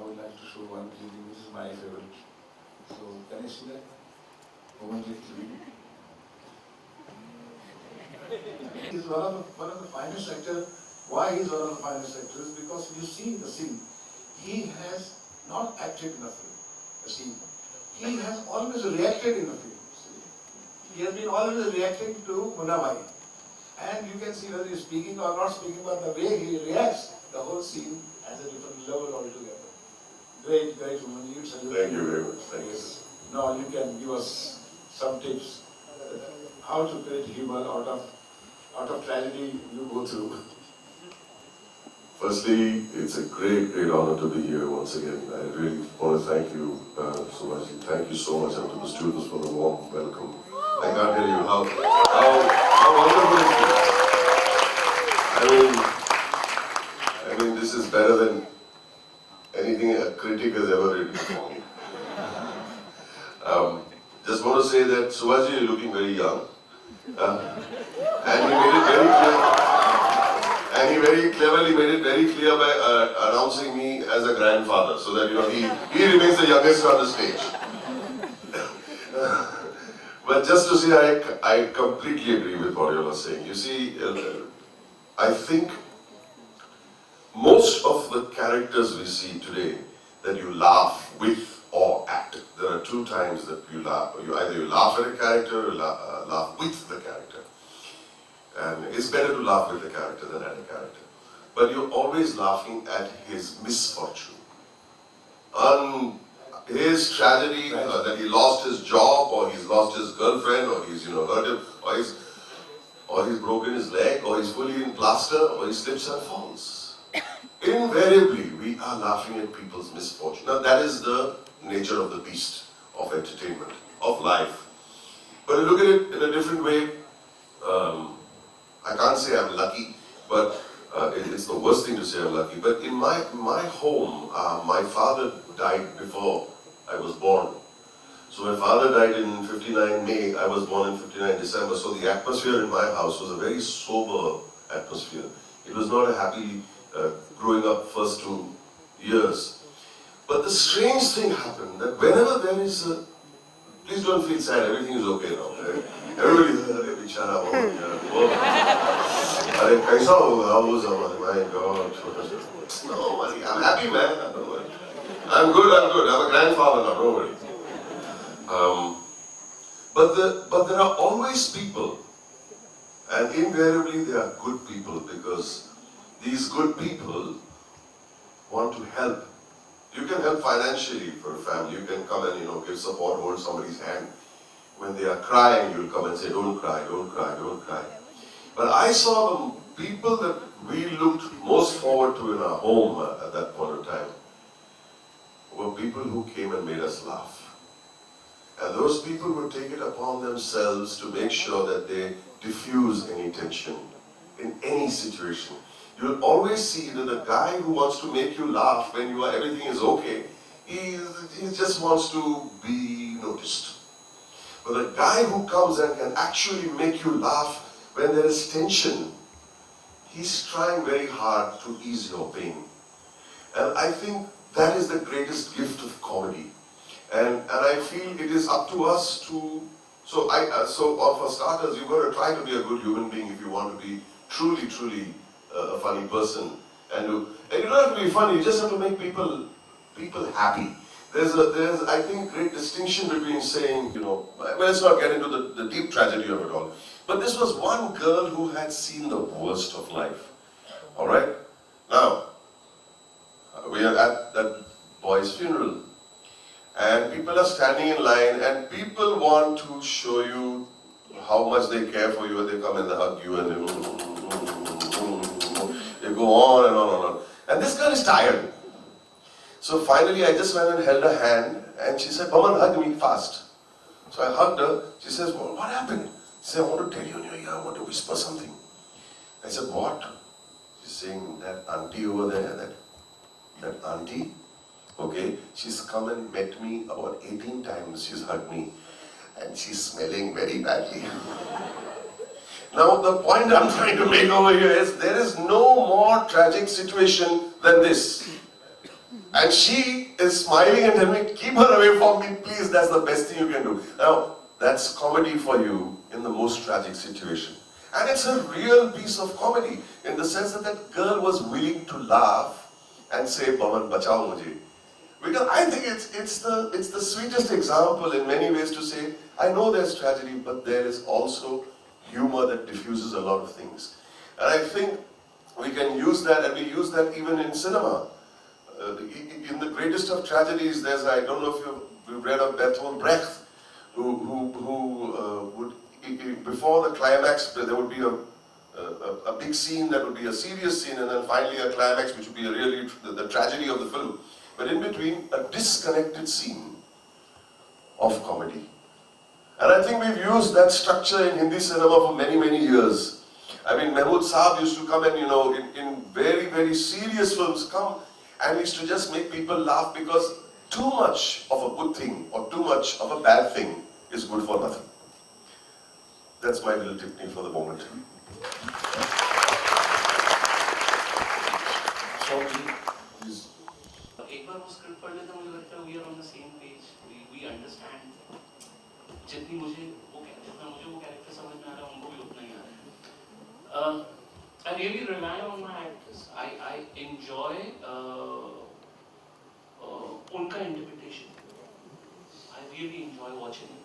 would like to show one clip. This is my favorite. So can you see that? One clip. He's one of the finest actors. Why he's one of the finest actors? Because you see the scene. He has not acted in the film. The scene. He has always reacted in the film. See? He has been always reacting to Munnabai. And you can see whether he's speaking or not speaking, but the way he reacts, the whole scene has a different level altogether. Great, great woman. Thank you very much. Thank you. Now you can give us some tips how to create humor out of tragedy you go through. Firstly, it's a great, great honor to be here once again. I really want to thank you so much. Thank you so much, and to the students for the warm welcome. I can't tell you how wonderful it is. I mean, this is better than anything a critic has ever written for me. Just want to say that Suvaji, you're looking very young, and he made it very clear. And he very cleverly made it very clear by announcing me as a grandfather, so that he remains the youngest on the stage. But just to say, I completely agree with what you are saying. You see, I think most of the characters we see today that you laugh with or at, there are two times that you laugh. Either you laugh at a character or laugh with the character. And it's better to laugh with the character than at a character. But you're always laughing at his misfortune. His tragedy, that he lost his job, or he's lost his girlfriend, or he's hurt him, or he's broken his leg, or he's fully in plaster, or he slips and falls. Invariably, we are laughing at people's misfortune. Now that is the nature of the beast, of entertainment, of life. But look at it in a different way. I can't say I'm lucky, but it's the worst thing to say I'm lucky. But in my home, my father died before I was born. So my father died in 59 May, I was born in 59 December. So the atmosphere in my house was a very sober atmosphere. It was not a happy growing up first 2 years. But the strange thing happened that whenever there is a, please don't feel sad, everything is okay now. Right? Everybody is bichara, kaisa hoga, my God. No worry, I'm happy, man. Don't worry. I'm good. I'm a grandfather now, don't worry. But there are always people, and invariably they are good people, because these good people want to help. You can help financially for a family. You can come and give support, hold somebody's hand. When they are crying, you'll come and say, don't cry, don't cry, don't cry. But I saw the people that we looked most forward to in our home at that point of time were people who came and made us laugh. And those people would take it upon themselves to make sure that they diffuse any tension in any situation. You'll always see that the guy who wants to make you laugh when everything is okay, he just wants to be noticed. But the guy who comes and can actually make you laugh when there is tension, he's trying very hard to ease your pain. And I think that is the greatest gift of comedy. And I feel it is up to us to, so for starters, you've got to try to be a good human being if you want to be truly, truly a funny person. And you don't have to be funny, you just have to make people happy. There's I think, great distinction between saying, let's not get into the deep tragedy of it all. But this was one girl who had seen the worst of life. All right? Now, we are at that boy's funeral. And people are standing in line, and people want to show you how much they care for you, and they come and they hug you, and they go on and on and on. And this girl is tired. So finally, I just went and held her hand, and she said, "Maman, hug me fast." So I hugged her. She says, "Well, what happened?" She said, "I want to tell you in your ear, I want to whisper something." I said, "What?" She's saying, "That auntie over there, that auntie, okay, she's come and met me about 18 times, she's hugged me, and she's smelling very badly." Now, the point I'm trying to make over here is, there is no more tragic situation than this. And she is smiling and telling me, keep her away from me, please, that's the best thing you can do. Now, that's comedy for you in the most tragic situation. And it's a real piece of comedy in the sense that that girl was willing to laugh and say, Baman, bachao mujhe. Because I think it's the sweetest example in many ways to say, I know there's tragedy, but there is also humor that diffuses a lot of things. And I think we can use that, and we use that even in cinema. In the greatest of tragedies, there's, I don't know if you've read of Bertolt Brecht, who would, before the climax, there would be a big scene that would be a serious scene, and then finally a climax which would be really the tragedy of the film. But in between, a disconnected scene of comedy. And I think we've used that structure in Hindi cinema for many, many years. I mean, Mehmood Saab used to come and, in very, very serious films, come and used to just make people laugh because too much of a good thing or too much of a bad thing is good for nothing. That's my little tipney for the moment. So, please. एक बार वो script पढ़ लेता मुझे लगता है we are on the same page. We understand. जितना मुझे वो कैरेक्टर समझ में आ रहा है उनको भी उतना ही आ रहा है. I really rely on my actors. I enjoy उनका interpretation. I really enjoy watching it.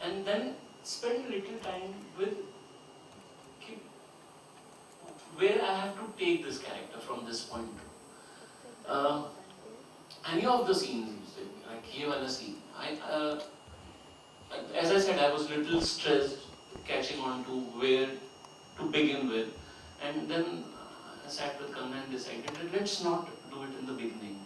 And then spend a little time with where I have to take this character from this point. Any of the scenes, like ये वाला scene, as I said, I was a little stressed, catching on to where to begin with, and then I sat with Kanna and decided that let's not do it in the beginning.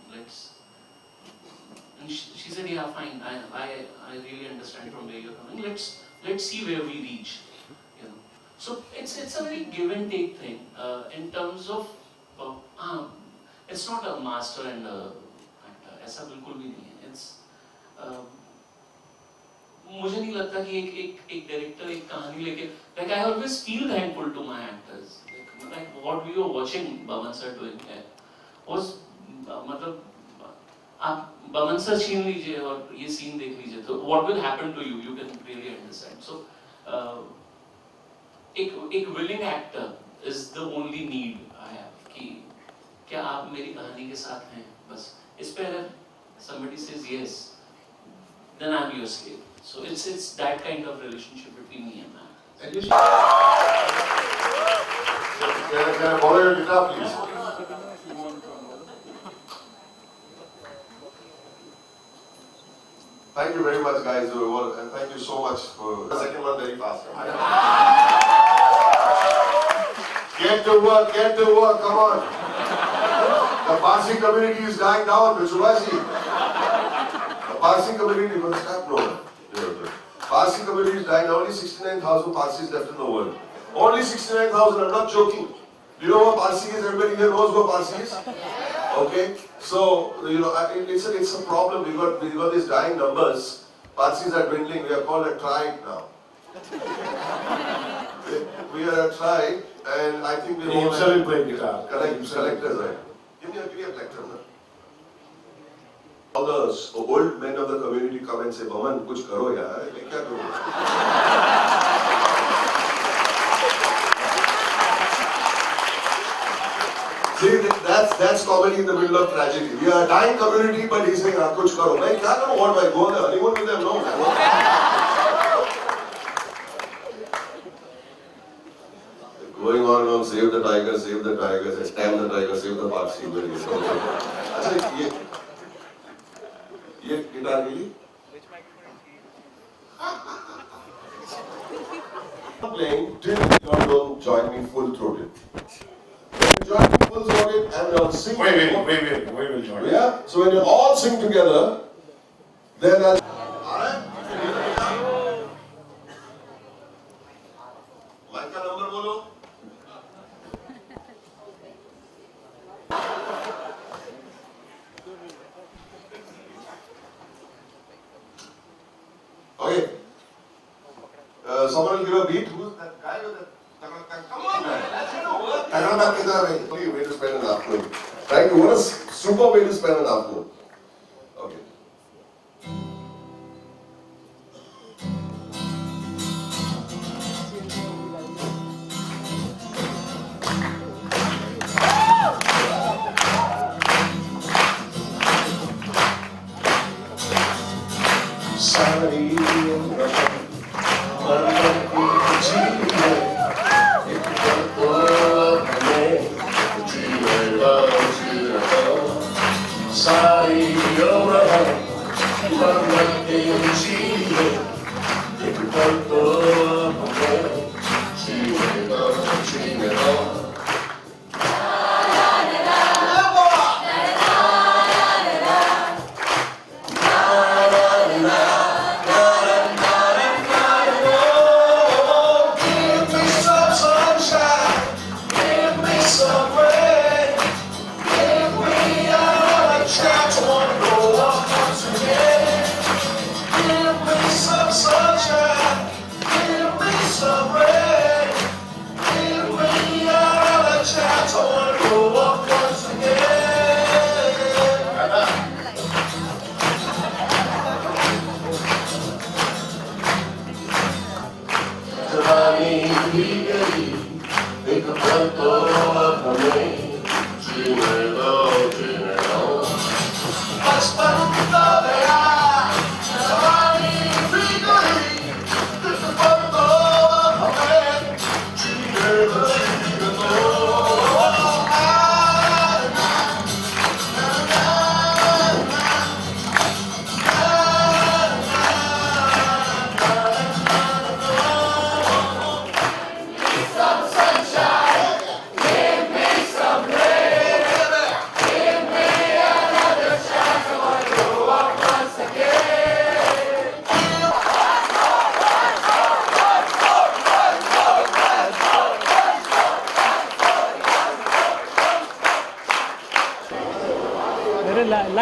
And she said, yeah, fine. I really understand from where you're coming. Let's see where we reach. So it's a very give and take thing in terms of it's not a master and a actor. ऐसा बिल्कुल भी नहीं है. It's मुझे नहीं लगता कि एक डायरेक्टर एक कहानी लेके like I always feel thankful to my actors. Like what we were watching Baman sir doing was मतलब आप बमन सर छीन लीजिए और ये सीन देख लीजिए तो what will happen to you can really understand. So एक willing actor is the only need I have कि क्या आप मेरी कहानी के साथ हैं बस इस पे अगर somebody says yes then I'm your slave. So it's that kind of relationship between me and my actor. And you Can I borrow your guitar, please? Thank you very much, guys, and thank you so much for the second one very fast. Get to work, come on. The Parsi community is dying down, Vishwasi. The Parsi community will stop no. Parsi community is dying down. Only 69,000 Parsis left in the world. Only 69,000, I'm not joking. Do you know what Parsi is? Everybody here knows what Parsi is? Okay, so it's a problem. We got these dying numbers. Parsis are dwindling. We are called a tribe now. We are a tribe, and I think we He himself will play guitar. Collectors, right? Give me a collector, man. All the old men of the community come and say, "Baman, kuch karo yaar." मैं क्या करूँ? See, that's comedy in the middle of tragedy. We are a dying community, but he's saying, "Kuch karo." मैं क्या करूँ? What do I go on a honeymoon with them? No, man. Going on, save the tiger, save the tiger, stamp the tiger, save the Parsi. अच्छा ये guitar के लिए? I'm playing till you don't join me full throated. When you join me full throated and we all sing. Wait, we'll join. Yeah. So when you all sing together, then I'll. Mike का number बोलो. Okay. Someone will give a beat. Who's that guy with the... Come on, man. That's going to work. I don't have to way to spend an afternoon. Trying to, what a super way to spend an afternoon. Okay.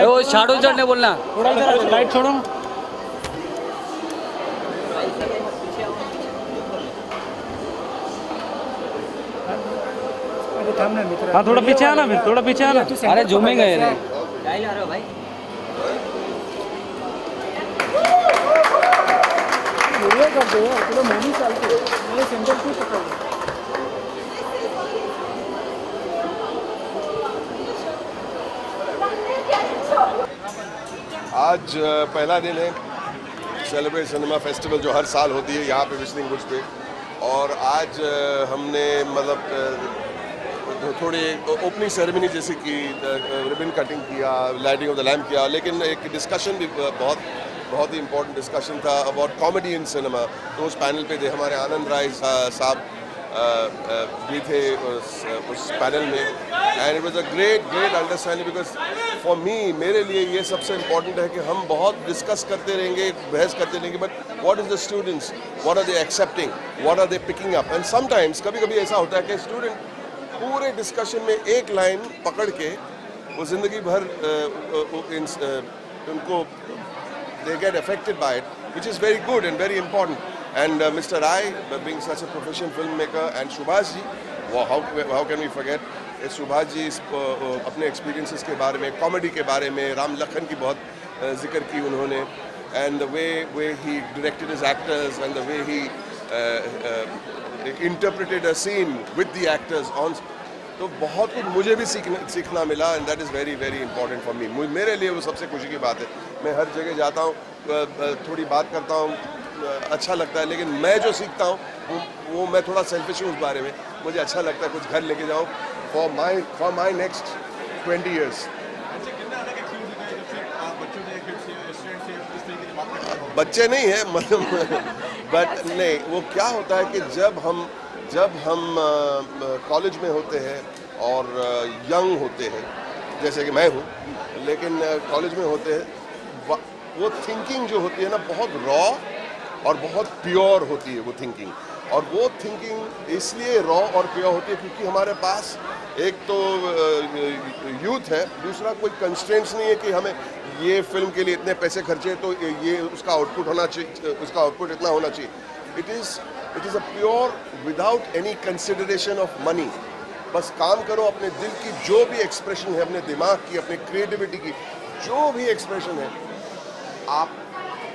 वो shadow चढ़ने बोलना थोड़ा इधर light छोड़ो। हाँ थोड़ा पीछे आना, फिर थोड़ा पीछे आना। अरे झूमेंगे रे भाई कर दो यार, थोड़ा मूवी चलती है, ये सेंटर क्यों पकड़ लो? आज पहला दिन है सेलिब्रेट सिनेमा फेस्टिवल जो हर साल होती है यहाँ पे विजलिंग बुर्ज पे, और आज हमने मतलब थोड़ी ओपनिंग सेरेमनी जैसे कि रिबन कटिंग किया, लाइटिंग ऑफ द लैम्प किया, लेकिन एक डिस्कशन भी बहुत ही इम्पोर्टेंट डिस्कशन था अबाउट कॉमेडी इन सिनेमा। तो उस पैनल पे थे हमारे आनंद राय साहब भी थे उस पैनल में, and it was a great understanding because for me, मेरे लिए ये सबसे इम्पोर्टेंट है कि हम बहुत डिस्कस करते रहेंगे, बहस करते रहेंगे, but what is the students, what are they excepting, what are they picking up, and sometimes कभी ऐसा होता है कि स्टूडेंट पूरे डिस्कशन में एक लाइन पकड़ के वो जिंदगी भर उनको they get affected by it, which is very good and very important. And Mr. Rai, being such a professional filmmaker, and Subhash ji, how can we forget? Subhash ji अपने experiences के बारे में, comedy के बारे में, राम लखन की बहुत जिक्र की उन्होंने, and the way he directed his actors and the way he interpreted a scene with the actors on. तो बहुत कुछ मुझे भी सीखना मिला, and that is very important for me. मेरे लिए वो सबसे खुशी की बात है। मैं हर जगह जाता हूँ, थोड़ी बात करता हूँ, अच्छा लगता है, लेकिन मैं जो सीखता हूँ वो मैं थोड़ा सेल्फिश हूँ उस बारे में। मुझे अच्छा लगता है कुछ घर लेके जाऊँ फॉर माई नेक्स्ट 20 years। बच्चे नहीं है मतलब बट नहीं, वो क्या होता है कि जब हम कॉलेज में होते हैं और यंग होते हैं, जैसे कि मैं हूँ, लेकिन कॉलेज में होते हैं, वो थिंकिंग जो होती है ना बहुत रॉ और बहुत प्योर होती है वो थिंकिंग। और वो थिंकिंग इसलिए रॉ और प्योर होती है क्योंकि हमारे पास एक तो यूथ है, दूसरा कोई कंस्ट्रेंट्स नहीं है कि हमें ये फिल्म के लिए इतने पैसे खर्चे तो ये उसका आउटपुट होना चाहिए, उसका आउटपुट इतना होना चाहिए। It is a pure without any consideration of money. बस काम करो, अपने दिल की जो भी एक्सप्रेशन है, अपने दिमाग की, अपने क्रिएटिविटी की जो भी एक्सप्रेशन है आप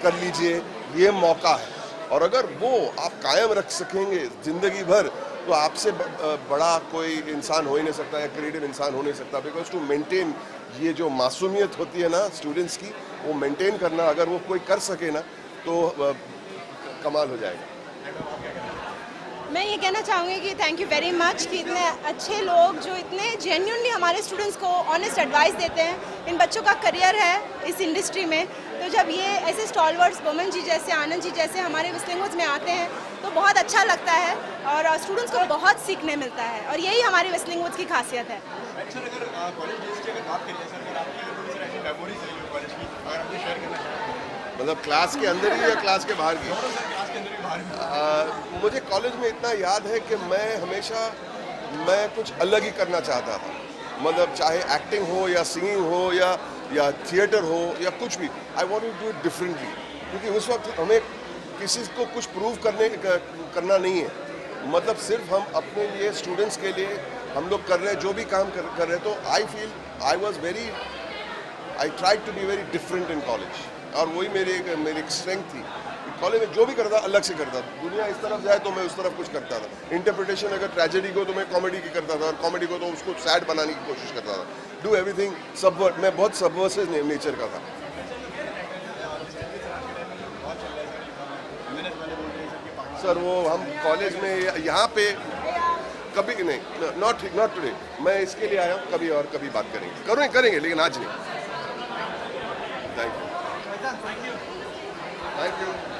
कर लीजिए, ये मौका है। और अगर वो आप कायम रख सकेंगे ज़िंदगी भर तो आपसे बड़ा कोई इंसान हो ही नहीं सकता या क्रिएटिव इंसान हो नहीं सकता। बिकॉज टू मेंटेन ये जो मासूमियत होती है ना स्टूडेंट्स की, वो मेंटेन करना अगर वो कोई कर सके ना तो कमाल हो जाएगा। मैं ये कहना चाहूँगी कि थैंक यू वेरी मच कि इतने अच्छे लोग जो इतने जेन्युइनली हमारे स्टूडेंट्स को ऑनेस्ट एडवाइस देते हैं। इन बच्चों का करियर है इस इंडस्ट्री में, तो जब ये ऐसे स्टॉलवर्ड्स बोमन जी जैसे, आनंद जी जैसे हमारे विस्लिंग हाउस में आते हैं तो बहुत अच्छा लगता है और स्टूडेंट्स को बहुत सीखने मिलता है और यही हमारी विस्लिंग हाउस की खासियत है। सर अगर कॉलेज डेज की अगर बात करिए सर, अगर आपकी सर ऐसी मेमोरीज रही हो कॉलेज की, अगर आपको शेयर करना चाहें, मतलब क्लास के अंदर ही या क्लास के बाहर की? सर क्लास के अंदर भी बाहर भी। मुझे कॉलेज में इतना याद है कि मैं हमेशा कुछ अलग ही करना चाहता था। मतलब चाहे एक्टिंग हो या सिंगिंग हो या थिएटर हो या कुछ भी, I want to do it differently. क्योंकि उस वक्त हमें किसी को कुछ प्रूव करना नहीं है, मतलब सिर्फ हम अपने लिए, स्टूडेंट्स के लिए हम लोग कर रहे हैं जो भी काम कर रहे हैं। तो I feel I try to be very different in college और वही मेरी एक स्ट्रेंथ थी। कॉलेज में जो भी करता अलग से करता था। दुनिया इस तरफ जाए तो मैं उस तरफ कुछ करता था। इंटरप्रिटेशन अगर ट्रेजेडी को तो मैं कॉमेडी की करता था और कॉमेडी को तो उसको सैड बनाने की कोशिश करता था। Do everything subvert. मैं बहुत सबवर्सिव नेचर का था। सर वो हम कॉलेज में यहाँ पे कभी नहीं, नॉट टुडे। मैं इसके लिए आया हूँ, कभी और कभी बात करेंगे लेकिन आज नहीं। Thank you.